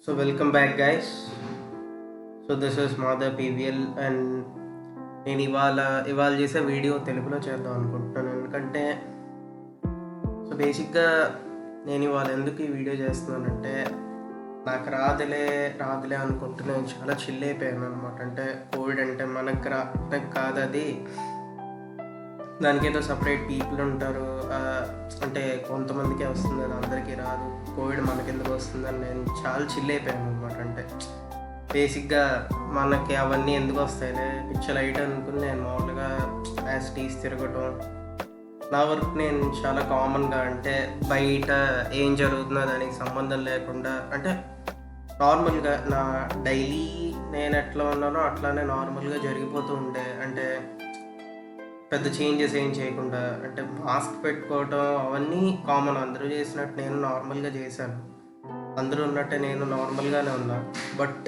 So welcome back guys. So this is Madhav PVL and నేను ఇవాళ చేసే video తెలుగులో చేద్దాం అనుకుంటున్నాను. ఎందుకంటే బేసిక్గా నేను ఇవాళ ఎందుకు ఈ వీడియో చేస్తున్నానంటే నాకు రాదులే అనుకుంటూ నేను చాలా చిల్ అయిపోయాను అనమాట. అంటే కోవిడ్ అంటే మనకు కాదు, అది దానికి ఏదో సపరేట్ పీపుల్ ఉంటారు. అంటే కొంతమందికే వస్తుంది, అది అందరికీ రాదు. కోవిడ్ మనకెందుకు వస్తుందని నేను చాలా చిల్ అయిపోయాను అనమాట. అంటే బేసిక్గా మనకి అవన్నీ ఎందుకు వస్తాయిలే పిచ్చ లైట్ అనుకుని నేను మామూలుగా యాజ్ టీస్ తిరగటం, నా వర్క్ నేను చాలా కామన్గా, అంటే బయట ఏం జరుగుతుందో దానికి సంబంధం లేకుండా, అంటే నార్మల్గా నా డైలీ నేను ఎట్లా ఉన్నానో అట్లానే నార్మల్గా జరిగిపోతూ ఉండే. అంటే పెద్ద చేంజెస్ ఏం చేయకుండా, అంటే మాస్క్ పెట్టుకోవటం అవన్నీ కామన్, అందరూ చేసినట్టు నేను నార్మల్గా చేశాను. అందరూ ఉన్నట్టే నేను నార్మల్గానే ఉన్నా. బట్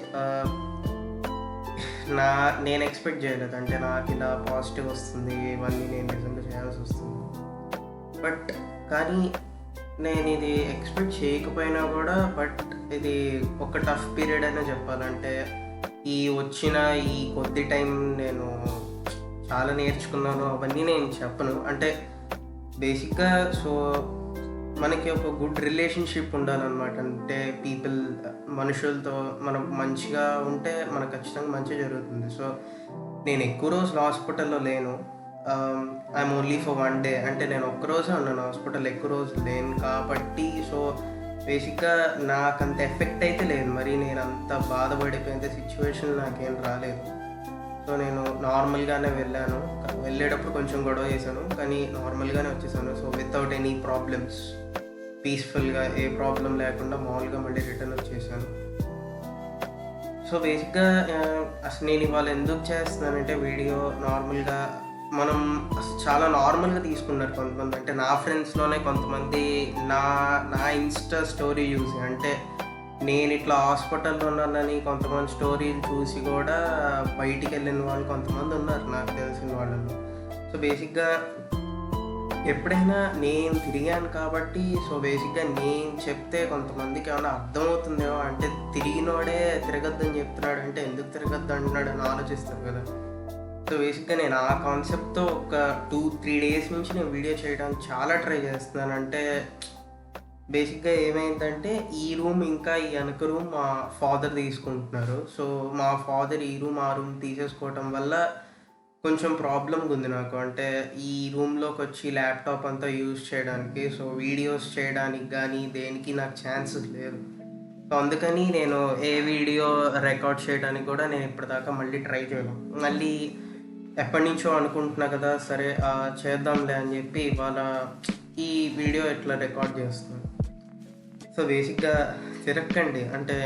నేను ఎక్స్పెక్ట్ చేయలేదు, అంటే నాకు ఇలా పాజిటివ్ వస్తుంది, ఇవన్నీ నేను నిజంగా చేయాల్సి వస్తుంది. బట్ కానీ నేను ఇది ఎక్స్పెక్ట్ చేయకపోయినా కూడా, బట్ ఇది ఒక టఫ్ పీరియడ్ అనే చెప్పాలంటే వచ్చిన ఈ కొద్ది టైం నేను చాలా నేర్చుకున్నాను. అవన్నీ నేను చెప్పను. అంటే బేసిక్గా మనకి ఒక గుడ్ రిలేషన్షిప్ ఉండాలన్నమాట. అంటే మనుషులతో మనం మంచిగా ఉంటే మనకు ఖచ్చితంగా మంచి జరుగుతుంది. సో నేను ఎక్కువ రోజులు హాస్పిటల్లో లేను. I'm only for 1 day. అంటే నేను ఒక్కరోజే ఉన్నాను హాస్పిటల్, ఎక్కువ రోజులు లేను కాబట్టి. బేసిక్గా నాకు అంత ఎఫెక్ట్ అయితే లేదు, మరి నేను అంత బాధపడిపోయిన సిచ్యువేషన్ నాకేం రాలేదు. సో నేను నార్మల్గానే వెళ్ళేటప్పుడు కొంచెం గొడవ చేశాను, కానీ నార్మల్గానే వచ్చేసాను. సో వితౌట్ ఎనీ ప్రాబ్లమ్స్, పీస్ఫుల్గా, ఏ ప్రాబ్లం లేకుండా మామూలుగా మళ్ళీ రిటర్న్ వచ్చేసాను. సో బేసిక్గా అసలు నేను ఇవాళ ఎందుకు చేస్తున్నానంటే వీడియో నార్మల్గా మనం చాలా నార్మల్గా తీసుకున్నారు కొంతమంది. అంటే నా ఫ్రెండ్స్లోనే కొంతమంది నా ఇన్స్టా స్టోరీ చూసి, అంటే నేను ఇట్లా హాస్పిటల్లో ఉన్నానని కొంతమంది స్టోరీలు చూసి కూడా బయటికి వెళ్ళిన వాళ్ళు కొంతమంది ఉన్నారు నాకు తెలిసిన వాళ్ళలో. సో బేసిక్గా ఎప్పుడైనా నేను తిరిగాను కాబట్టి, బేసిక్గా నేను చెప్తే కొంతమందికి ఏమైనా అర్థమవుతుందేమో, అంటే తిరిగినోడే తిరగద్దని చెప్తున్నాడు అంటే ఎందుకు తిరగద్దు అంటున్నాడు అని ఆలోచిస్తారు కదా. సో బేసిక్గా నేను ఆ కాన్సెప్ట్తో ఒక 2-3 days నుంచి నేను వీడియో చేయడానికి చాలా ట్రై చేస్తున్నాను. అంటే బేసిక్గా ఏమైందంటే ఈ రూమ్ ఇంకా ఈ వెనక రూమ్ మా ఫాదర్ తీసుకుంటున్నారు. సో మా ఫాదర్ ఈ రూమ్ ఆ రూమ్ తీసేసుకోవటం వల్ల కొంచెం ప్రాబ్లంగా ఉంది నాకు. అంటే ఈ రూమ్లోకి వచ్చి ల్యాప్టాప్ అంతా యూజ్ చేయడానికి, సో వీడియోస్ చేయడానికి కానీ దేనికి నాకు ఛాన్సెస్ లేదు. సో అందుకని నేను ఏ వీడియో రికార్డ్ చేయడానికి కూడా నేను ఇప్పటిదాకా మళ్ళీ ట్రై చేయను. మళ్ళీ ఎప్పటి నుంచో అనుకుంటున్నా కదా, సరే చేద్దాంలే అని చెప్పి ఇవాళ ఈ వీడియో ఎట్లా రికార్డ్ చేస్తున్నాను. సో బేసిక్గా తిరక్కండి, అంటే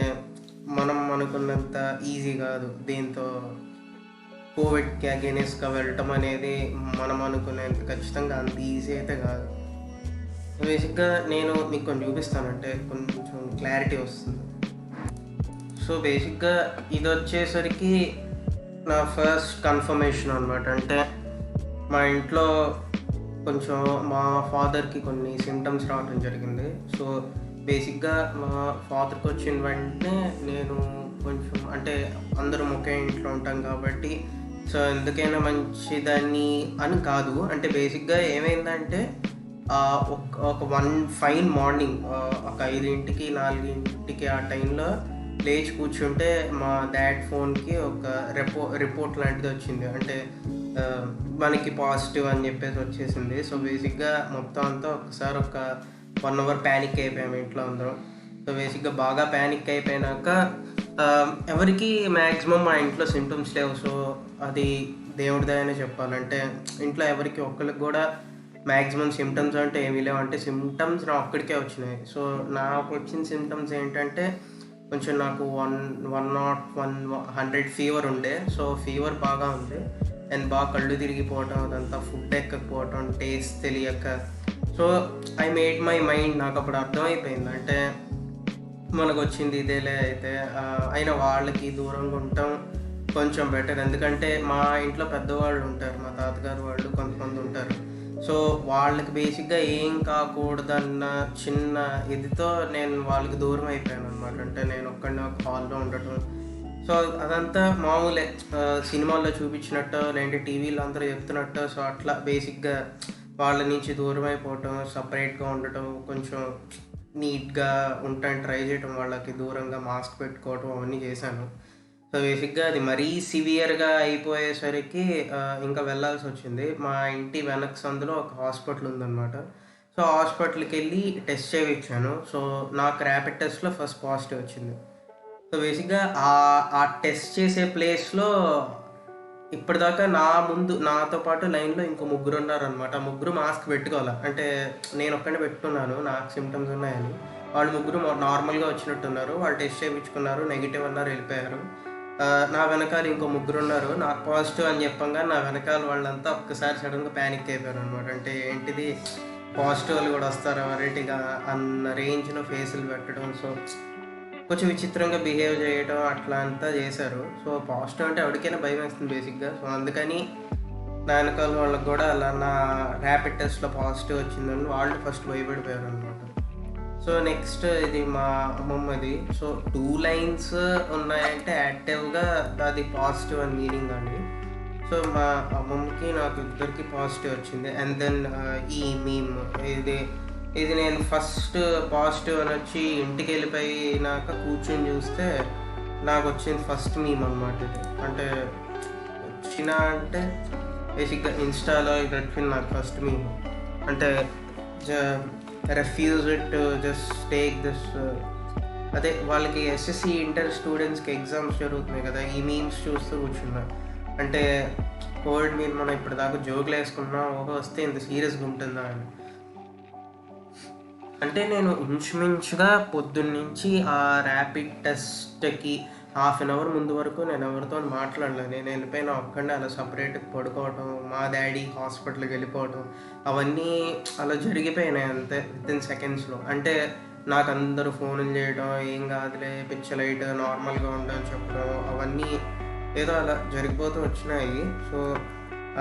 మనం అనుకున్నంత ఈజీ కాదు. దీంతో కోవిడ్కి అగేనెస్ట్గా వెళ్ళటం అనేది మనం అనుకునేంత ఖచ్చితంగా అంత ఈజీ అయితే కాదు. బేసిక్గా నేను మీకు కొంచెం చూపిస్తానంటే కొంచెం క్లారిటీ వస్తుంది. సో బేసిక్గా ఇది వచ్చేసరికి నా ఫస్ట్ కన్ఫర్మేషన్ అనమాట. అంటే మా ఇంట్లో కొంచెం మా ఫాదర్కి కొన్ని సిమ్టమ్స్ రావడం జరిగింది. సో బేసిక్గా మా ఫాదర్కి వచ్చిన వెంటనే నేను కొంచెం, అంటే అందరం ఒకే ఇంట్లో ఉంటాం కాబట్టి సో ఎందుకైనా మంచిదని అని కాదు. అంటే బేసిక్గా ఏమైందంటే ఒక 1 fine మార్నింగ్, ఒక 5-4 ఆ టైంలో లేచి కూర్చుంటే మా డాడ్ ఫోన్కి ఒక రిపోర్ట్ లాంటిది వచ్చింది. అంటే మనకి పాజిటివ్ అని చెప్పేసి వచ్చేసింది. సో బేసిక్గా మొత్తం అంతా ఒకసారి ఒక 1 hour ప్యానిక్ అయిపోయాము ఇంట్లో అందరం. సో బేసిక్గా బాగా ప్యానిక్ అయిపోయినాక ఎవరికి మ్యాక్సిమం మా ఇంట్లో సిమ్టమ్స్ లేవు. సో అది దేవుడిదనే చెప్పాలంటే ఇంట్లో ఎవరికి ఒక్కరికి కూడా మ్యాక్సిమం సిమ్టమ్స్ అంటే ఏమీ లేవు. అంటే సిమ్టమ్స్ నా ఒక్కడికే వచ్చినాయి. సో నాకు వచ్చిన సిమ్టమ్స్ ఏంటంటే కొంచెం నాకు 100 ఫీవర్ ఉండే. సో ఫీవర్ బాగా ఉంది అండ్ బాగా కళ్ళు తిరిగిపోవటం, అదంతా ఫుడ్ ఎక్కకపోవటం, టేస్ట్ తెలియక. So I made my mind, నాకు అప్పుడు అర్థమైపోయింది అంటే మనకు వచ్చింది ఇదేలే, అయితే అయినా వాళ్ళకి దూరంగా ఉండటం కొంచెం బెటర్. ఎందుకంటే మా ఇంట్లో పెద్దవాళ్ళు ఉంటారు, మా తాతగారు వాళ్ళు కొంతమంది ఉంటారు. సో వాళ్ళకి బేసిక్గా ఏం కాకూడదన్న చిన్న ఇదితో నేను వాళ్ళకి దూరం అయిపోయాను అనమాట. అంటే నేను ఒక్కడిని ఒక హాల్లో ఉండటం. సో అదంతా మామూలే, సినిమాల్లో చూపించినట్టు లేదంటే టీవీలో అందరూ చెప్తున్నట్టు. సో అట్లా బేసిక్గా వాళ్ళ నుంచి దూరం అయిపోవటం, సపరేట్గా ఉండటం, కొంచెం నీట్గా ఉండటానికి ట్రై చేయటం, వాళ్ళకి దూరంగా మాస్క్ పెట్టుకోవటం అవన్నీ చేశాను. సో బేసిక్గా అది మరీ సివియర్గా అయిపోయేసరికి ఇంకా వెళ్ళాల్సి వచ్చింది. మా ఇంటి వెనక సందులో ఒక హాస్పిటల్ ఉందన్నమాట. సో హాస్పిటల్కి వెళ్ళి టెస్ట్ చేయించాను. సో నాకు ర్యాపిడ్ టెస్ట్లో ఫస్ట్ పాజిటివ్ వచ్చింది. సో బేసిక్గా ఆ టెస్ట్ చేసే ప్లేస్లో ఇప్పటిదాకా నా ముందు నాతో పాటు లైన్లో ఇంకో ముగ్గురు ఉన్నారనమాట. ముగ్గురు మాస్క్ పెట్టుకోవాలి. అంటే నేను ఒక్కడే పెట్టుకున్నాను నాకు సిమ్టమ్స్ ఉన్నాయని. వాళ్ళు ముగ్గురు నార్మల్గా వచ్చినట్టున్నారు. వాళ్ళు టెస్ట్ చేయించుకున్నారు, నెగిటివ్ అన్నారు, వెళ్ళిపోయారు. నా వెనకాల ఇంకో ముగ్గురు ఉన్నారు. నాకు పాజిటివ్ అని చెప్పంగా నా వెనకాల వాళ్ళంతా ఒక్కసారి సడన్గా ప్యానిక్ అయిపోయారు అనమాట. అంటే ఏంటిది, పాజిటివ్ వాళ్ళు కూడా వస్తారా వెరైటీగా అన్న రేంజ్లో ఫేసులు పెట్టడం. సో కొంచెం విచిత్రంగా బిహేవ్ చేయడం అట్లా అంతా చేశారు. సో పాజిటివ్ అంటే ఎవరికైనా భయం వేస్తుంది బేసిక్గా. సో అందుకని నా వెనకాల వాళ్ళకి కూడా అలా నా ర్యాపిడ్ టెస్ట్లో పాజిటివ్ వచ్చిందని వాళ్ళు ఫస్ట్ భయపడిపోయారు అనమాట. సో నెక్స్ట్ ఇది మా అమ్మమ్మది. సో 2 లైన్స్ ఉన్నాయంటే యాక్టివ్గా అది పాజిటివ్ అని మీనింగ్ అండి. సో మా అమ్మమ్మకి నాకు ఇద్దరికి పాజిటివ్ వచ్చింది. అండ్ దెన్ ఈ మీమ్ ఇది నేను ఫస్ట్ పాజిటివ్ అని వచ్చి ఇంటికి వెళ్ళిపోయినాక కూర్చొని చూస్తే నాకు వచ్చింది ఫస్ట్ మీమ్ అనమాట. ఇది అంటే అంటే బేసిక్గా ఇన్స్టాలో ఇది వచ్చింది నాకు ఫస్ట్ మీమ్. అంటే refuse it to just take this అదే వాళ్ళకి ఎస్ఎస్సి ఇంటర్ స్టూడెంట్స్కి ఎగ్జామ్స్ జరుగుతున్నాయి కదా, ఈ మీమ్స్ చూస్తూ కూర్చున్నా. అంటే కోవిడ్ మీద మనం ఇప్పటిదాకా జోకులు వేసుకున్నాం, వస్తే ఇంత సీరియస్గా ఉంటుందా అని. అంటే నేను ఇంచుమించుగా పొద్దున్నుంచి ఆ ర్యాపిడ్ టెస్ట్కి 1/2 అవర్ ముందు వరకు నేను ఎవరితో మాట్లాడలేదు. నేను వెళ్ళిపోయిన ఒక్కడే అలా సపరేట్గా పడుకోవటం, మా డాడీ హాస్పిటల్కి వెళ్ళిపోవటం, అవన్నీ అలా జరిగిపోయినాయి అంతే వితిన్ సెకండ్స్లో. అంటే నాకు అందరూ ఫోన్లు చేయడం, ఏం కాదులే పిచ్చలైట్ నార్మల్గా ఉండని చెప్పడం, అవన్నీ ఏదో అలా జరిగిపోతూ వచ్చినాయి. సో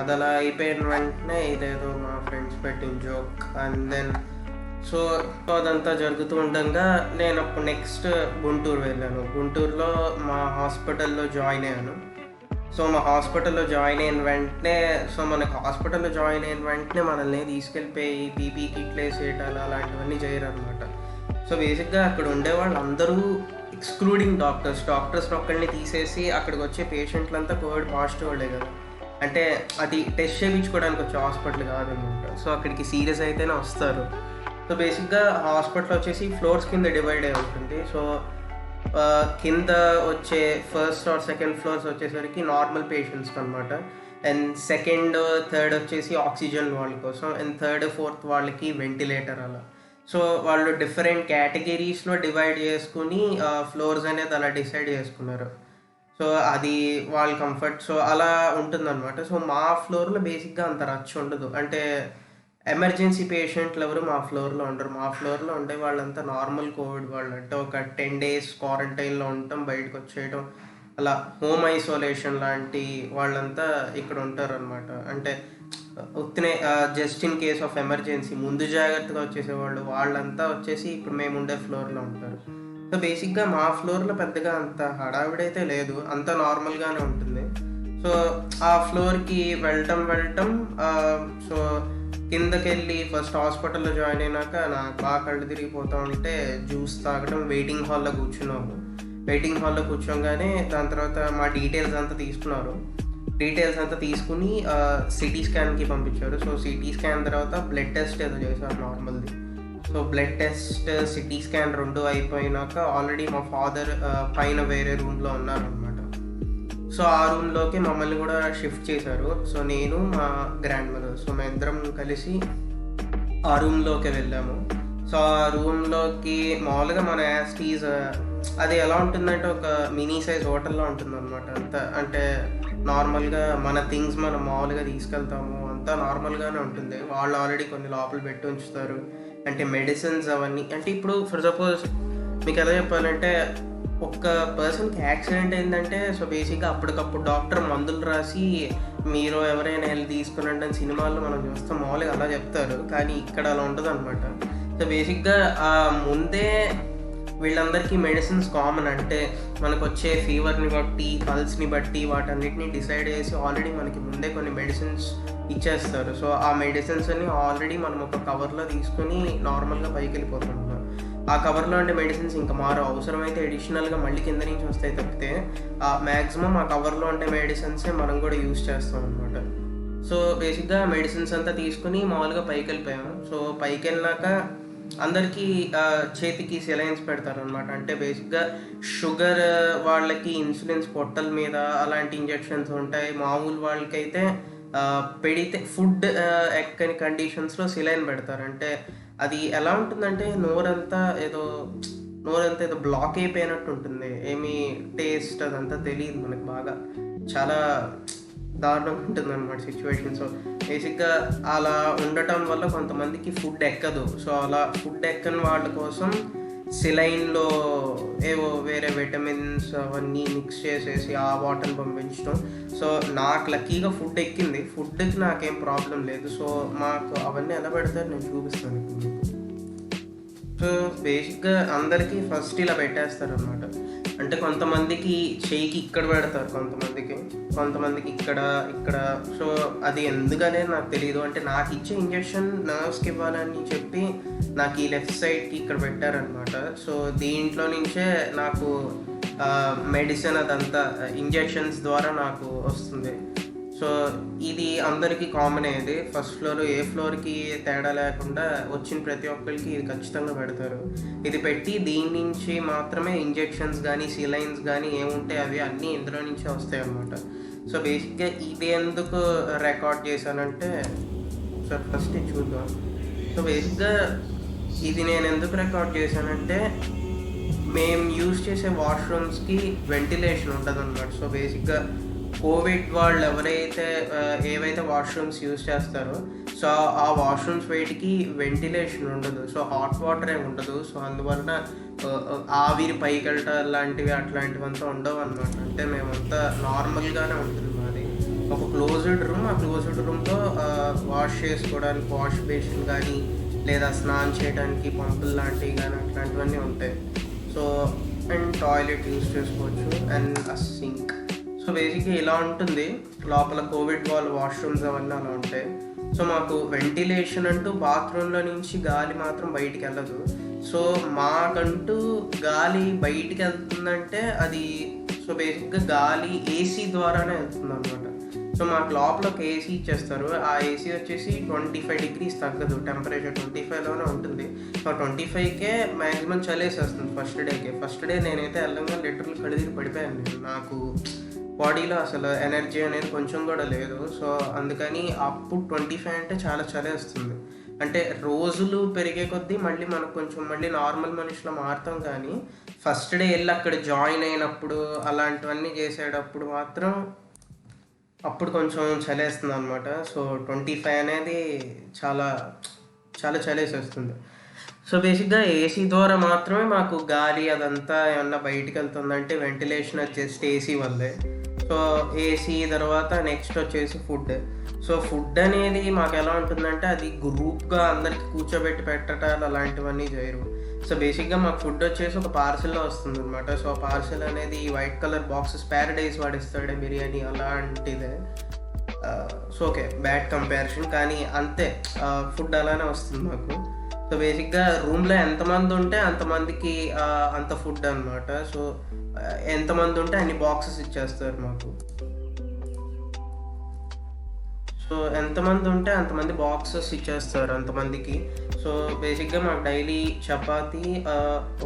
అది అలా అయిపోయిన వెంటనే ఇదేదో మా ఫ్రెండ్స్ పెట్టిన జోక్. అండ్ దెన్ సో అదంతా జరుగుతూ ఉండగా నేను అప్పుడు నెక్స్ట్ గుంటూరు వెళ్ళాను. గుంటూరులో మా హాస్పిటల్లో జాయిన్ అయ్యాను. సో మా హాస్పిటల్లో జాయిన్ అయిన వెంటనే మనకి హాస్పిటల్లో జాయిన్ అయిన వెంటనే మనల్ని తీసుకెళ్ళిపోయి పీపీ కిట్లు వేసేయటాలు అలాంటివన్నీ చేయరు అనమాట. సో బేసిక్గా అక్కడ ఉండేవాళ్ళు అందరూ ఎక్స్క్లూడింగ్ డాక్టర్స్ని ఒక్కడిని తీసేసి అక్కడికి వచ్చే పేషెంట్లంతా కోవిడ్ పాజిటివ్ వాళ్ళే కదా. అంటే అది టెస్ట్ చేయించుకోవడానికి వచ్చే హాస్పిటల్ కాదనమాట. సో అక్కడికి సీరియస్ అయితేనే వస్తారు. సో బేసిక్గా హాస్పిటల్ వచ్చేసి ఫ్లోర్స్ కింద డివైడ్ అయి ఉంటుంది. సో కింద వచ్చే ఫస్ట్ ఆర్ సెకండ్ ఫ్లోర్స్ వచ్చేసరికి నార్మల్ పేషెంట్స్కి అనమాట. అండ్ సెకండ్ థర్డ్ వచ్చేసి ఆక్సిజన్ వాళ్ళ కోసం, అండ్ థర్డ్ ఫోర్త్ వాళ్ళకి వెంటిలేటర్ అలా. సో వాళ్ళు డిఫరెంట్ కేటగిరీస్లో డివైడ్ చేసుకుని ఫ్లోర్స్ అనేది అలా డిసైడ్ చేసుకున్నారు. సో అది వాళ్ళ కంఫర్ట్. సో అలా ఉంటుందన్నమాట. సో మా ఫ్లోర్లో బేసిక్గా అంత రచ్చ ఉండదు. అంటే ఎమర్జెన్సీ పేషెంట్లు ఎవరు మా ఫ్లోర్లో ఉండరు. మా ఫ్లోర్లో ఉండే వాళ్ళంతా నార్మల్ కోవిడ్ వాళ్ళు. అంటే ఒక 10 days క్వారంటైన్లో ఉండటం, బయటకు వచ్చేయడం, అలా హోమ్ ఐసోలేషన్ లాంటి వాళ్ళంతా ఇక్కడ ఉంటారు అనమాట. అంటే ఉత్తినే just in case of emergency ముందు జాగ్రత్తగా వచ్చేసేవాళ్ళు వాళ్ళంతా వచ్చేసి ఇప్పుడు మేము ఉండే ఫ్లోర్లో ఉంటారు. సో బేసిక్గా మా ఫ్లోర్లో పెద్దగా అంత హడావిడైతే లేదు, అంత నార్మల్గానే ఉంటుంది. సో ఆ ఫ్లోర్కి వెళ్ళటం సో కిందకి వెళ్ళి ఫస్ట్ హాస్పిటల్లో జాయిన్ అయినాక నాకు బాగా కళ్ళు తిరిగిపోతూ ఉంటే జ్యూస్ తాగడం, వెయిటింగ్ హాల్లో కూర్చున్నాము. వెయిటింగ్ హాల్లో కూర్చోగానే దాని తర్వాత మా డీటెయిల్స్ అంతా తీసుకున్నారు. డీటెయిల్స్ అంతా తీసుకుని సిటీ స్కాన్కి పంపించారు. సో సిటీ స్కాన్ తర్వాత బ్లడ్ టెస్ట్ ఏదో చేశారు నార్మల్ది. So blood test, CT scan 2 అయిపోయినాక ఆల్రెడీ మా ఫాదర్ పైన వేరే రూమ్లో ఉన్నారనమాట. సో ఆ రూమ్లోకి మమ్మల్ని కూడా షిఫ్ట్ చేశారు. సో నేను మా గ్రాండ్ మదర్, సో మేము ఇద్దరం కలిసి ఆ రూమ్లోకి వెళ్ళాము. సో ఆ రూమ్లోకి మామూలుగా మన యాస్టీస్ అది ఎలా ఉంటుందంటే ఒక మినీ సైజ్ హోటల్లో ఉంటుంది అనమాట. అంతా అంటే నార్మల్గా మన థింగ్స్ మనం మామూలుగా తీసుకెళ్తాము, అంతా నార్మల్గానే ఉంటుంది. వాళ్ళు ఆల్రెడీ కొన్ని లోపల పెట్టి ఉంచుతారు. అంటే మెడిసిన్స్ అవన్నీ, అంటే ఇప్పుడు ఫర్ సపోజ్ మీకు ఎలా చెప్పాలంటే ఒక్క పర్సన్కి యాక్సిడెంట్ అయిందంటే సో బేసిక్గా అప్పటికప్పుడు డాక్టర్ మందులు రాసి మీరు ఎవరైనా వెళ్ళి తీసుకునండి అని సినిమాల్లో మనం చూస్తాం, మామూలుగా అలా చెప్తారు. కానీ ఇక్కడ అలా ఉండదు అనమాట. సో బేసిక్గా ముందే వీళ్ళందరికీ మెడిసిన్స్ కామన్. అంటే మనకు వచ్చే ఫీవర్ని బట్టి, పల్స్ని బట్టి వాటన్నిటిని డిసైడ్ చేసి ఆల్రెడీ మనకి ముందే కొన్ని మెడిసిన్స్ ఇచ్చేస్తారు. సో ఆ మెడిసిన్స్ అని ఆల్రెడీ మనం ఒక కవర్లో తీసుకుని నార్మల్గా పైకి వెళ్ళిపోతుంటాం. ఆ కవర్లో ఉండే మెడిసిన్స్ ఇంకా అవసరమైతే అడిషనల్గా మళ్ళీ కింద నుంచి వస్తాయి తప్పితే మ్యాక్సిమం ఆ కవర్లో ఉండే మెడిసిన్సే మనం కూడా యూజ్ చేస్తాం అనమాట. సో బేసిక్గా మెడిసిన్స్ అంతా తీసుకుని మామూలుగా పైకి వెళ్ళిపోయాం. సో పైకి వెళ్ళినాక అందరికీ చేతికి సెలైన్స్ పెడతారనమాట. అంటే బేసిక్గా షుగర్ వాళ్ళకి ఇన్సులిన్స్ పొట్టల మీద అలాంటి ఇంజెక్షన్స్ ఉంటాయి. మామూలు వాళ్ళకైతే పెడితే ఫుడ్ ఎక్కని కండిషన్స్లో సెలైన్ పెడతారు. అంటే అది ఎలా ఉంటుందంటే నోరంతా ఏదో బ్లాక్ అయిపోయినట్టు ఉంటుంది. ఏమీ టేస్ట్ అదంతా తెలియదు మనకు. బాగా చాలా దారుణంగా ఉంటుంది అనమాట సిచ్యువేషన్. సో బేసిక్గా అలా ఉండటం వల్ల కొంతమందికి ఫుడ్ ఎక్కదు. సో అలా ఫుడ్ ఎక్కని వాళ్ళ కోసం సిలైన్లో ఏవో వేరే విటమిన్స్ అవన్నీ మిక్స్ చేసేసి ఆ వాటర్ని పంపించడం. సో నాకు లక్కీగా ఫుడ్ ఎక్కింది. ఫుడ్కి నాకేం ప్రాబ్లం లేదు. సో మాకు అవన్నీ ఎలా పెడతారు నేను చూపిస్తాను ఇప్పుడు. సో బేసిక్గా అందరికీ ఫస్ట్ ఇలా పెట్టేస్తారు అనమాట. అంటే కొంతమందికి చెయ్యికి ఇక్కడ పెడతారు, కొంతమందికి ఇక్కడ. సో అది ఎందుకనే నాకు తెలియదు. అంటే నాకు ఇచ్చే ఇంజెక్షన్ నర్వ్స్కి ఇవ్వాలని చెప్పి నాకు ఈ లెఫ్ట్ సైడ్కి ఇక్కడ పెట్టారనమాట. సో దీంట్లో నుంచే నాకు మెడిసిన్ అదంతా ఇంజెక్షన్స్ ద్వారా నాకు వస్తుంది. సో ఇది అందరికీ కామన్ అయ్యేది. ఫస్ట్ ఫ్లోర్ ఏ ఫ్లోర్కి తేడా లేకుండా వచ్చిన ప్రతి ఒక్కరికి ఇది ఖచ్చితంగా పెడతారు. ఇది పెట్టి దీని నుంచి మాత్రమే ఇంజెక్షన్స్ కానీ సిలైన్స్ కానీ ఏముంటాయి అవి అన్నీ ఇందులో నుంచే వస్తాయి అన్నమాట. సో బేసిక్గా ఇది ఎందుకు రికార్డ్ చేశానంటే సార్ ఫస్ట్ చూద్దాం. సో బేసిక్గా ఇది నేను ఎందుకు రికార్డ్ చేశానంటే మేము యూజ్ చేసే వాష్రూమ్స్కి వెంటిలేషన్ ఉంటుంది అన్నమాట. సో బేసిక్గా కోవిడ్ వాళ్ళు ఏవైతే వాష్రూమ్స్ యూజ్ చేస్తారో సో ఆ వాష్రూమ్స్ వేటికి వెంటిలేషన్ ఉండదు. సో హాట్ వాటర్ ఏమి ఉండదు. సో అందువలన ఆవిరి పైకి వెళ్ళటం అట్లాంటివంతా ఉండవు అనమాట. అంటే మేమంతా నార్మల్గానే ఉంటుంది మాది. ఒక క్లోజ్డ్ రూమ్, ఆ క్లోజ్డ్ రూమ్లో వాష్ చేసుకోవడానికి వాష్ బేసిన్ కానీ లేదా స్నానం చేయడానికి పంపులు లాంటివి కానీ అట్లాంటివన్నీ ఉంటాయి. సో అండ్ టాయిలెట్ యూజ్ చేసుకోవచ్చు అండ్ సింక్. సో బేసిక్గా ఇలా ఉంటుంది. లోపల కోవిడ్ వాళ్ళ వాష్రూమ్స్ అవన్నీ అలా ఉంటాయి. సో మాకు వెంటిలేషన్ అంటూ బాత్రూంలో నుంచి గాలి మాత్రం బయటికి వెళ్ళదు. సో మాకంటూ గాలి బయటికి వెళ్తుందంటే అది సో బేసిక్గా గాలి ఏసీ ద్వారానే వెళ్తుంది అనమాట. సో మాకు లోపల ఒక ఏసీ ఇచ్చేస్తారు. ఆ ఏసీ వచ్చేసి 25 degrees తగ్గదు, టెంపరేచర్ 25లోనే ఉంటుంది. సో 25కే మ్యాక్సిమం చలేసేస్తుంది ఫస్ట్ డే నేనైతే వెళ్ళంగా లిటరల్ కడిదిరి పడిపోయాను. నాకు బాడీలో అసలు ఎనర్జీ అనేది కొంచెం కూడా లేదు. సో అందుకని అప్పుడు 25 అంటే చాలా చలేస్తుంది. అంటే రోజులు పెరిగే కొద్దీ మళ్ళీ మనకు కొంచెం మళ్ళీ నార్మల్ మనిషిలో మారుతాం. కానీ ఫస్ట్ డే వెళ్ళి అక్కడ జాయిన్ అయినప్పుడు అలాంటివన్నీ చేసేటప్పుడు మాత్రం అప్పుడు కొంచెం చలేస్తుంది అనమాట. సో 25 అనేది చాలా చాలా చలేసేస్తుంది. సో బేసిక్గా ఏసీ ద్వారా మాత్రమే మాకు గాలి అదంతా ఏమన్నా బయటికి వెళ్తుందంటే వెంటిలేషన్ వచ్చేసి ఏసీ వల్లే. సో ఏసీ తర్వాత నెక్స్ట్ వచ్చేసి ఫుడ్. సో ఫుడ్ అనేది మాకు ఎలా ఉంటుందంటే అది గ్రూప్గా అందరికి కూర్చోబెట్టి పెట్టడాలు అలాంటివన్నీ చేయరు. సో బేసిక్గా మాకు ఫుడ్ వచ్చేసి ఒక పార్సెల్లో వస్తుంది అనమాట. సో పార్సెల్ అనేది వైట్ కలర్ బాక్సెస్ ప్యారడైజ్ వాడిస్తాడే బిర్యానీ అలాంటిదే. సో ఓకే బ్యాడ్ కంపారిజన్ కానీ అంతే, ఫుడ్ అలానే వస్తుంది మాకు. సో బేసిక్గా రూమ్లో ఎంతమంది ఉంటే అంతమందికి అంత ఫుడ్ అనమాట. సో ఎంతమంది ఉంటే అన్ని బాక్సెస్ ఇచ్చేస్తారు మాకు. సో ఎంతమంది ఉంటే అంతమంది బాక్సెస్ ఇచ్చేస్తారు అంతమందికి. సో బేసిక్గా మాకు డైలీ చపాతీ,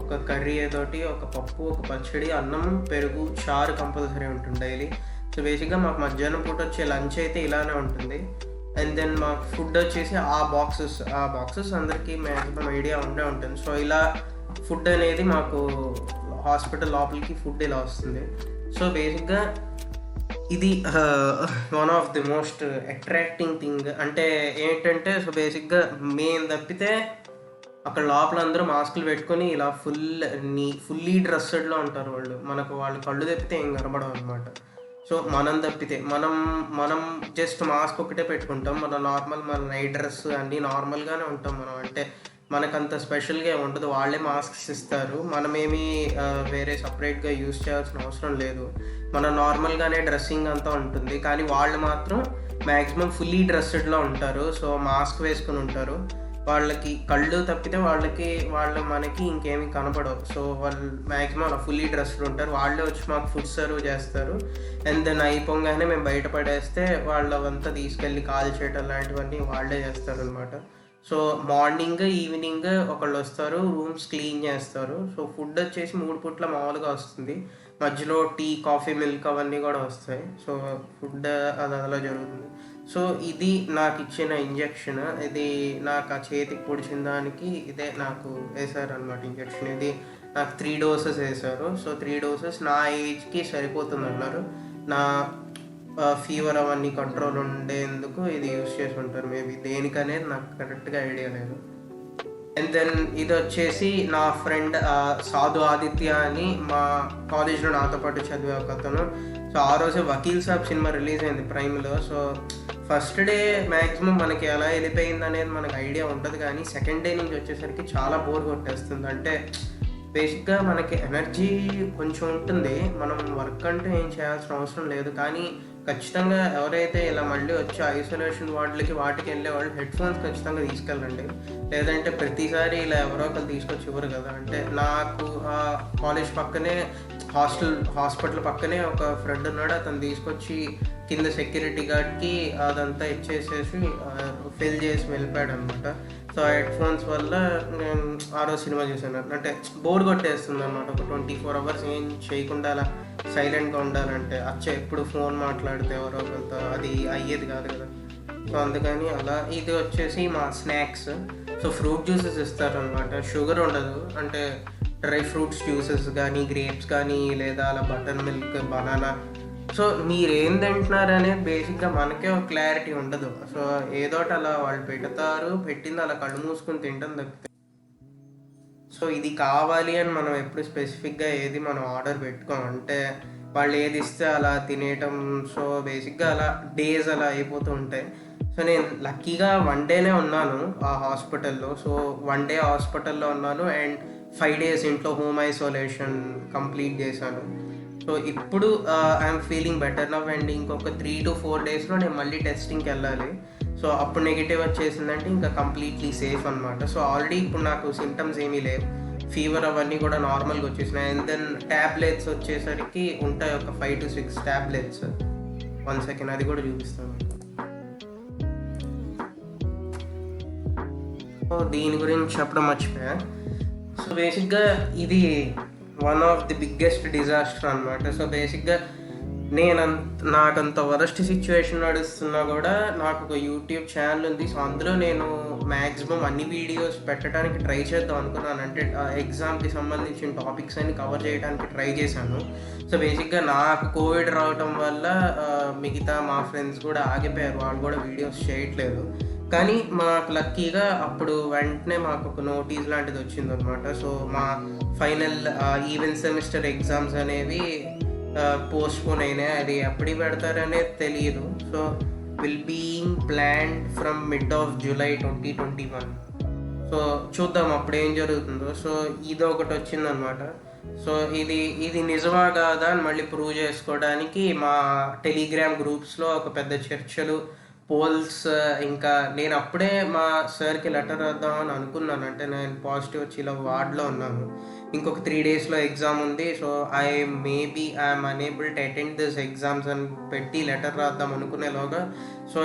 ఒక కర్రీ ఏదోటి, ఒక పప్పు, ఒక పచ్చడి, అన్నం, పెరుగు, చారు కంపల్సరీ ఉంటుంది డైలీ. సో బేసిక్గా మాకు మధ్యాహ్నం పూట వచ్చే లంచ్ అయితే ఇలానే ఉంటుంది. అండ్ దెన్ మాకు ఫుడ్ వచ్చేసి ఆ బాక్సెస్ అందరికీ మ్యాక్సిమం ఐడియా ఉంటుంది. సో ఇలా ఫుడ్ అనేది మాకు హాస్పిటల్ లోపలికి ఫుడ్ ఇలా వస్తుంది. సో బేసిక్గా ఇది one of the most attracting thing. అంటే ఏంటంటే సో బేసిక్గా మేము తప్పితే అక్కడ లోపల అందరూ మాస్కులు పెట్టుకొని ఇలా ఫుల్లీ డ్రెస్సెడ్లో ఉంటారు వాళ్ళు. వాళ్ళు కళ్ళు తప్పితే ఏం కనబడవు అనమాట. సో మనం తప్పితే మనం జస్ట్ మాస్క్ ఒకటే పెట్టుకుంటాం. మన నైట్ డ్రెస్ అన్నీ నార్మల్గానే ఉంటాం మనం. అంటే మనకంత స్పెషల్గా ఉండదు. వాళ్ళే మాస్క్స్ ఇస్తారు. మనమేమి వేరే సపరేట్గా యూజ్ చేయాల్సిన అవసరం లేదు. మన నార్మల్గానే డ్రెస్సింగ్ అంతా ఉంటుంది. కానీ వాళ్ళు మాత్రం మ్యాక్సిమం ఫుల్లీ డ్రెస్సెడ్లో ఉంటారు. సో మాస్క్ వేసుకుని ఉంటారు. వాళ్ళకి కళ్ళు తప్పితే మనకి ఇంకేమీ కనపడవు. సో వాళ్ళు మ్యాక్సిమం అలా ఫుల్లీ డ్రెస్డ్ ఉంటారు. వాళ్ళే వచ్చి మాకు ఫుడ్ సర్వ్ చేస్తారు. అండ్ దెన్ అయిపోగానే మేము బయటపడేస్తే వాళ్ళవంతా తీసుకెళ్ళి కాల్ చేయటం లాంటివన్నీ వాళ్ళే చేస్తారు అనమాట. సో మార్నింగ్ ఈవినింగ్ ఒకళ్ళు వస్తారు, రూమ్స్ క్లీన్ చేస్తారు. సో ఫుడ్ వచ్చేసి 3 పూట్ల మామూలుగా వస్తుంది. మధ్యలో టీ, కాఫీ, మిల్క్ అవన్నీ కూడా వస్తాయి. సో ఫుడ్ అలా జరుగుతుంది. సో ఇది నాకు ఇచ్చిన ఇంజెక్షన్. ఇది నాకు ఆ చేతికి పొడిచిన దానికి ఇదే నాకు వేశారనమాట ఇంజెక్షన్. ఇది నాకు 3 డోసెస్ వేశారు. సో 3 డోసెస్ నా ఏజ్కి సరిపోతుంది అన్నారు. నా ఫీవర్ అవన్నీ కంట్రోల్ ఉండేందుకు ఇది యూస్ చేసి ఉంటారు. మేబీ దేనికనేది నాకు కరెక్ట్గా ఐడియా లేదు. అండ్ దెన్ ఇది వచ్చేసి నా ఫ్రెండ్ సాధు ఆదిత్య అని మా కాలేజ్లో నాతో పాటు చదివే ఒక అతను. సో ఆ రోజు వకీల్ సాబ్ సినిమా రిలీజ్ అయింది ప్రైమ్లో. సో ఫస్ట్ డే మ్యాక్సిమం మనకి ఎలా వెళ్ళిపోయింది అనేది మనకు ఐడియా ఉంటుంది. కానీ సెకండ్ డే నుంచి వచ్చేసరికి చాలా బోర్ కొట్టేస్తుంది. అంటే బేసిక్గా మనకి ఎనర్జీ కొంచెం ఉంటుంది. మనం వర్క్ అంటే ఏం చేయాల్సిన అవసరం లేదు. కానీ ఖచ్చితంగా ఎవరైతే ఇలా మళ్ళీ వచ్చి ఐసోలేషన్ వాటికి వెళ్ళే వాళ్ళు హెడ్ఫోన్స్ ఖచ్చితంగా తీసుకెళ్ళండి. లేదంటే ప్రతిసారి ఇలా ఎవరో ఒకరు తీసుకొచ్చి ఇవ్వరు కదా. అంటే నాకు కాలేజ్ పక్కనే హాస్పిటల్ పక్కనే ఒక ఫ్రెండ్ ఉన్నాడు. అతను తీసుకొచ్చి కింద సెక్యూరిటీ గార్డ్కి అదంతా ఇచ్చేసేసి ఫిల్ చేసి వెళ్ళిపోయాడు అనమాట. సో ఆ హెడ్ఫోన్స్ వల్ల నేను ఆ రోజు సినిమా చూసాను. అంటే బోర్ కొట్టేస్తుంది అనమాట. ఒక 24 hours ఏం చేయకుండా అలా సైలెంట్గా ఉండాలంటే ఎప్పుడు ఫోన్ మాట్లాడితే ఎవరో ఒకరితో అది అయ్యేది కాదు కదా. సో అందుకని అలా. ఇది వచ్చేసి మా స్నాక్స్. సో ఫ్రూట్ జ్యూసెస్ ఇస్తారనమాట. షుగర్ ఉండదు. అంటే డ్రై ఫ్రూట్స్ జ్యూసెస్ కానీ, గ్రేప్స్ కానీ, లేదా అలా బటర్ మిల్క్, బనానా. సో మీరేం తింటున్నారు అనేది బేసిక్గా మనకే ఒక క్లారిటీ ఉండదు. సో ఏదోటి అలా వాళ్ళు పెట్టింది అలా కళ్ళు మూసుకొని తింటాం తప్పితే. సో ఇది కావాలి అని మనం ఎప్పుడు స్పెసిఫిక్గా ఏది మనం ఆర్డర్ పెట్టుకోం. అంటే వాళ్ళు ఏది ఇస్తే అలా తినేయటం. సో బేసిక్గా అలా డేస్ అలా అయిపోతూ ఉంటాయి. సో నేను లక్కీగా 1 డేనే ఉన్నాను ఆ హాస్పిటల్లో. సో 1 డే హాస్పిటల్లో ఉన్నాను అండ్ 5 days ఇంట్లో హోమ్ ఐసోలేషన్ కంప్లీట్ చేశాను. సో ఇప్పుడు I'm feeling better now. And ఇంకొక 3 to 4 daysలో నేను మళ్ళీ టెస్టింగ్కి వెళ్ళాలి. సో అప్పుడు నెగిటివ్ వచ్చేసిందంటే ఇంకా కంప్లీట్లీ సేఫ్ అనమాట. సో ఆల్రెడీ ఇప్పుడు నాకు సింటమ్స్ ఏమీ లేవు. ఫీవర్ అవన్నీ కూడా నార్మల్గా వచ్చేసినాయి. అండ్ దెన్ ట్యాబ్లెట్స్ వచ్చేసరికి ఉంటాయి ఒక 5 to 6 ట్యాబ్లెట్స్. 1 second అది కూడా చూపిస్తాను. సో దీని గురించి చెప్పడం మర్చిపోయా. సో బేసిక్గా ఇది one of the biggest disaster అనమాట. సో బేసిక్గా నాకంత వరస్ట్ సిచ్యువేషన్ నడుస్తున్నా కూడా నాకు ఒక యూట్యూబ్ ఛానల్ ఉంది. సో అందులో నేను మ్యాక్సిమం అన్ని వీడియోస్ పెట్టడానికి ట్రై చేద్దాం అనుకున్నాను. అంటే ఎగ్జామ్కి సంబంధించిన టాపిక్స్ అన్ని కవర్ చేయడానికి ట్రై చేశాను. సో బేసిక్గా నాకు కోవిడ్ రావటం వల్ల మిగతా మా ఫ్రెండ్స్ కూడా ఆగిపోయారు. వాళ్ళు కూడా వీడియోస్ చేయట్లేదు. కానీ మాకు లక్కీగా అప్పుడు వెంటనే మాకు ఒక నోటీస్ లాంటిది వచ్చిందనమాట. సో మా ఫైనల్ ఈవెన్ సెమిస్టర్ ఎగ్జామ్స్ అనేవి పోస్ట్పోన్ అయినాయి. అది ఎప్పుడు పెడతారనేది తెలియదు. So will being planned from mid of July 2021. So చూద్దాం అప్పుడు ఏం జరుగుతుందో. సో ఇది ఒకటి వచ్చిందనమాట. సో ఇది నిజమా కాదా అని మళ్ళీ ప్రూవ్ చేసుకోవడానికి మా టెలిగ్రామ్ గ్రూప్స్లో ఒక పెద్ద చర్చలు, పోల్స్. ఇంకా నేను అప్పుడే మా సార్కి లెటర్ రాద్దామని అనుకున్నాను. అంటే నేను పాజిటివ్ వచ్చి ఇలా వార్డ్లో ఉన్నాను. ఇంకొక 3 daysలో ఎగ్జామ్ ఉంది. So I'm unable to attend this exams అని పెట్టి లెటర్ రాద్దాం అనుకునేలోగా సో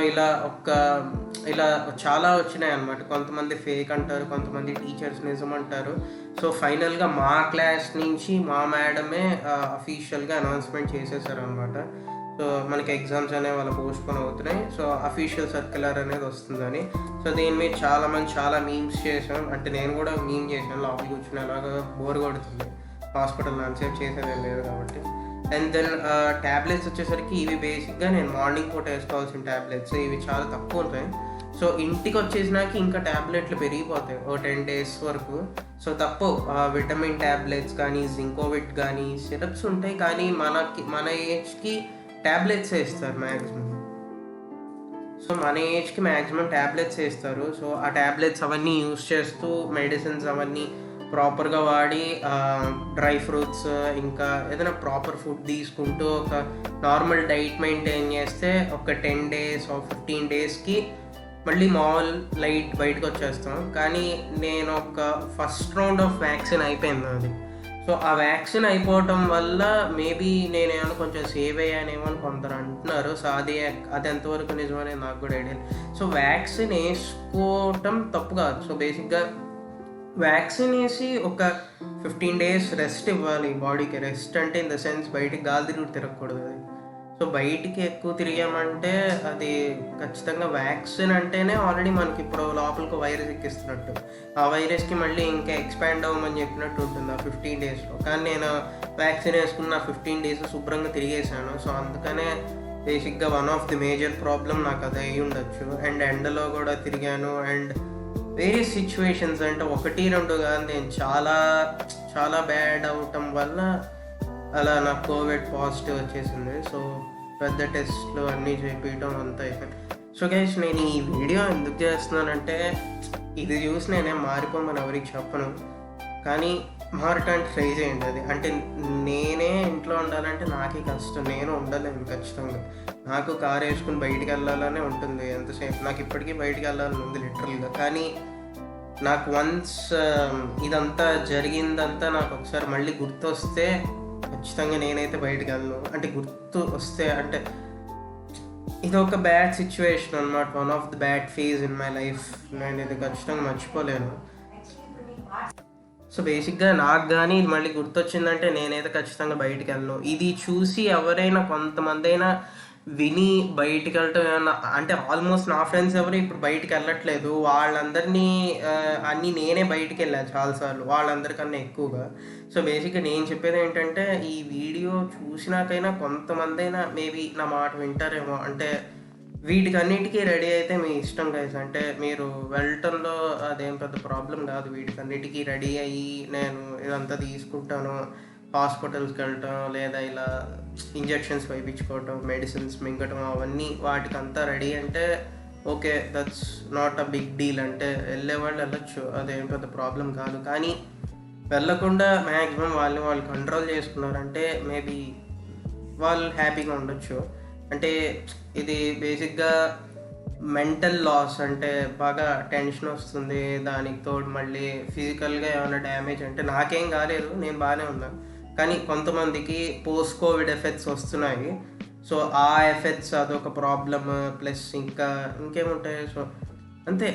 ఇలా చాలా వచ్చినాయి అనమాట. కొంతమంది ఫేక్ అంటారు, కొంతమంది టీచర్స్ నిజం అంటారు. సో ఫైనల్గా మా క్లాస్ నుంచి మా మేడమే అఫీషియల్గా అనౌన్స్మెంట్ చేసేసారు అనమాట. సో మనకి ఎగ్జామ్స్ అనేవి వాళ్ళ పోస్ట్పోన్ అవుతున్నాయి. సో అఫీషియల్ సర్క్యులర్ అనేది వస్తుందని. సో దీని మీద చాలా మీమ్స్ చేసాం. అంటే నేను కూడా మీమ్ చేశాను. లోపలికి కూర్చునేలాగా బోర్ కొడుతుంది హాస్పిటల్లో అంతసేపు చేసేది లేదు కాబట్టి. అండ్ దెన్ ట్యాబ్లెట్స్ వచ్చేసరికి ఇవి బేసిక్గా నేను మార్నింగ్ పూట వేసుకోవాల్సిన ట్యాబ్లెట్స్. ఇవి చాలా తక్కువ ఉంటాయి. సో ఇంటికి వచ్చేసినాక ఇంకా ట్యాబ్లెట్లు పెరిగిపోతాయి ఓ 10 days వరకు. సో తప్పవు విటమిన్ ట్యాబ్లెట్స్ కానీ, జింకోవిట్ కానీ, సిరప్స్ ఉంటాయి. కానీ మన ఏజ్కి ట్యాబ్లెట్స్ ఇస్తారు మ్యాక్సిమం. సో మన ఏజ్కి మ్యాక్సిమం ట్యాబ్లెట్స్ ఇస్తారు. సో ఆ ట్యాబ్లెట్స్ అవన్నీ యూస్ చేస్తూ మెడిసిన్స్ అవన్నీ ప్రాపర్గా వాడి డ్రై ఫ్రూట్స్ ఇంకా ఏదైనా ప్రాపర్ ఫుడ్ తీసుకుంటూ ఒక నార్మల్ డైట్ మెయింటైన్ చేస్తే ఒక 10 days or 15 daysకి మళ్ళీ మామూలు లైట్ బయటకు వచ్చేస్తాం. కానీ నేను ఒక ఫస్ట్ రౌండ్ ఆఫ్ వ్యాక్సిన్ అయిపోయింది అది. సో ఆ వ్యాక్సిన్ అయిపోవటం వల్ల మేబీ నేనేమో కొంచెం సేవ్ అయ్యానేమో అని కొందరు అంటున్నారు. సో అది ఎంతవరకు నిజమనే నాకు కూడా ఐడియా. సో వ్యాక్సిన్ వేసుకోవటం తప్పు కాదు. సో బేసిక్గా వ్యాక్సిన్ వేసి ఒక 15 days రెస్ట్ ఇవ్వాలి బాడీకి. రెస్ట్ అంటే ఇన్ ద సెన్స్ బయటికి గాలి తిరగకూడదు అది. సో బయటికి ఎక్కువ తిరిగామంటే అది ఖచ్చితంగా వ్యాక్సిన్ అంటేనే ఆల్రెడీ మనకి ఇప్పుడు లోపలికి వైరస్ ఎక్కిస్తున్నట్టు. ఆ వైరస్కి మళ్ళీ ఇంకా ఎక్స్పాండ్ అవ్వమని చెప్పినట్టు ఉంటుంది ఆ 15 daysలో. కానీ నేను వ్యాక్సిన్ వేసుకున్న 15 days శుభ్రంగా తిరిగేసాను. సో అందుకనే బేసిక్గా one of the major problem నాకు అది అయి ఉండొచ్చు. అండ్ ఎండలో కూడా తిరిగాను. అండ్ వేరియస్ సిచ్యువేషన్స్ అంటే 1-2 కాదు, నేను చాలా చాలా బ్యాడ్ అవటం వల్ల అలా నాకు కోవిడ్ పాజిటివ్ వచ్చేసింది. సో పెద్ద టెస్ట్లు అన్నీ చేయించడం అంతా అయిపోయింది. సో గైస్, నేను ఈ వీడియో ఎందుకు చేస్తున్నానంటే ఇది చూసి నేనేం మారిపోమని ఎవరికి చెప్పను, కానీ మారటానికి ట్రై చేయండి. అది అంటే నేనే ఇంట్లో ఉండాలంటే నాకే కష్టం, నేను ఉండలేను ఖచ్చితంగా. నాకు కారు వేసుకుని బయటికి వెళ్ళాలనే ఉంటుంది ఎంతసేపు. నాకు ఇప్పటికీ బయటికి వెళ్ళాలని ఉంది లిటరల్గా. కానీ నాకు వన్స్ ఇదంతా జరిగిందంతా నాకు ఒకసారి మళ్ళీ గుర్తు వస్తే ఖచ్చితంగా నేనైతే బయటకు వెళ్ళను. అంటే గుర్తు వస్తే అంటే ఇది ఒక బ్యాడ్ సిచ్యువేషన్ అన్నమాట, one of the bad phase in my life. నేను ఇది ఖచ్చితంగా మర్చిపోలేను. సో బేసిక్గా నాకు కానీ ఇది మళ్ళీ గుర్తొచ్చిందంటే నేనైతే ఖచ్చితంగా బయటికి వెళ్ళను. ఇది చూసి ఎవరైనా కొంతమంది అయినా విని బయటికి వెళ్ళటం ఏమన్నా అంటే ఆల్మోస్ట్ నా ఫ్రెండ్స్ ఎవరు ఇప్పుడు బయటికి వెళ్ళట్లేదు. వాళ్ళందరినీ అన్నీ నేనే బయటికి వెళ్ళాను చాలాసార్లు, వాళ్ళందరికన్నా ఎక్కువగా. సో బేసిక్గా నేను చెప్పేది ఏంటంటే ఈ వీడియో చూసినాకైనా కొంతమంది అయినా మేబీ నా మాట వింటారేమో. అంటే వీటికన్నిటికీ రెడీ అయితే మీ ఇష్టం గైస్. అంటే మీరు వెళ్ళటంలో అదేం పెద్ద ప్రాబ్లం కాదు. వీటికన్నిటికీ రెడీ అయ్యి నేను ఇదంతా తీసుకుంటాను, హాస్పిటల్స్కి వెళ్ళటం లేదా ఇలా ఇంజెక్షన్స్ వేయించుకోవటం, మెడిసిన్స్ మింగటం, అవన్నీ వాటికంతా రెడీ అంటే okay, that's not a big deal. అంటే వెళ్ళేవాళ్ళు వెళ్ళొచ్చు, అదేం పెద్ద ప్రాబ్లం కాదు. కానీ వెళ్ళకుండా మ్యాక్సిమం వాళ్ళు కంట్రోల్ చేసుకున్నారంటే మేబీ వాళ్ళు హ్యాపీగా ఉండొచ్చు. అంటే ఇది బేసిక్గా మెంటల్ లాస్, అంటే బాగా టెన్షన్ వస్తుంది. దానికి తోడు మళ్ళీ ఫిజికల్గా ఏమైనా డ్యామేజ్ అంటే నాకేం కాలేదు, నేను బాగానే ఉన్నాను. కానీ కొంతమందికి పోస్ట్ కోవిడ్ ఎఫెక్ట్స్ వస్తున్నాయి. సో ఆ ఎఫెక్ట్స్ అదొక ప్రాబ్లమ్. ప్లస్ ఇంకేముంటాయి. సో అంతే,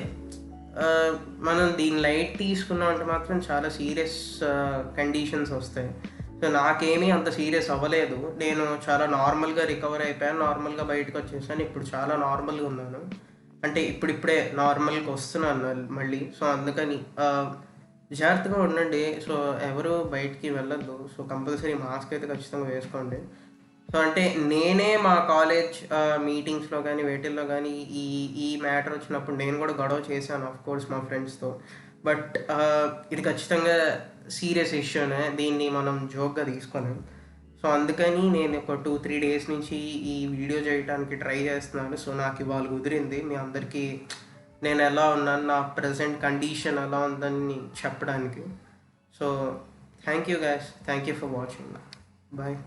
మనం దీని లైట్ తీసుకున్నామంటే మాత్రం చాలా సీరియస్ కండిషన్స్ వస్తాయి. సో నాకేమీ అంత సీరియస్ అవ్వలేదు. నేను చాలా నార్మల్గా రికవర్ అయిపోయాను, నార్మల్గా బయటకు వచ్చేసాను. ఇప్పుడు చాలా నార్మల్గా ఉన్నాను. అంటే ఇప్పుడిప్పుడే నార్మల్గా వస్తున్నాను మళ్ళీ. సో అందుకని జాగ్రత్తగా ఉండండి. సో ఎవరు బయటికి వెళ్ళొద్దు. సో కంపల్సరీ మాస్క్ అయితే ఖచ్చితంగా వేసుకోండి. సో అంటే నేనే మా కాలేజ్ మీటింగ్స్లో కానీ వేటిల్లో కానీ ఈ మ్యాటర్ వచ్చినప్పుడు నేను కూడా గొడవ చేశాను ఆఫ్కోర్స్ మా ఫ్రెండ్స్తో. బట్ ఇది ఖచ్చితంగా సీరియస్ ఇష్యూనే, దీన్ని మనం జోక్గా తీసుకోలేం. సో అందుకని నేను ఒక 2-3 days నుంచి ఈ వీడియో చేయడానికి ట్రై చేస్తున్నాను. సో నాకు ఇవాళ కుదిరింది మీ అందరికీ నేను ఎలా ఉన్నాను, నా ప్రజెంట్ కండిషన్ ఎలా ఉందని చెప్పడానికి. So thank you guys, thank you for watching. Bye.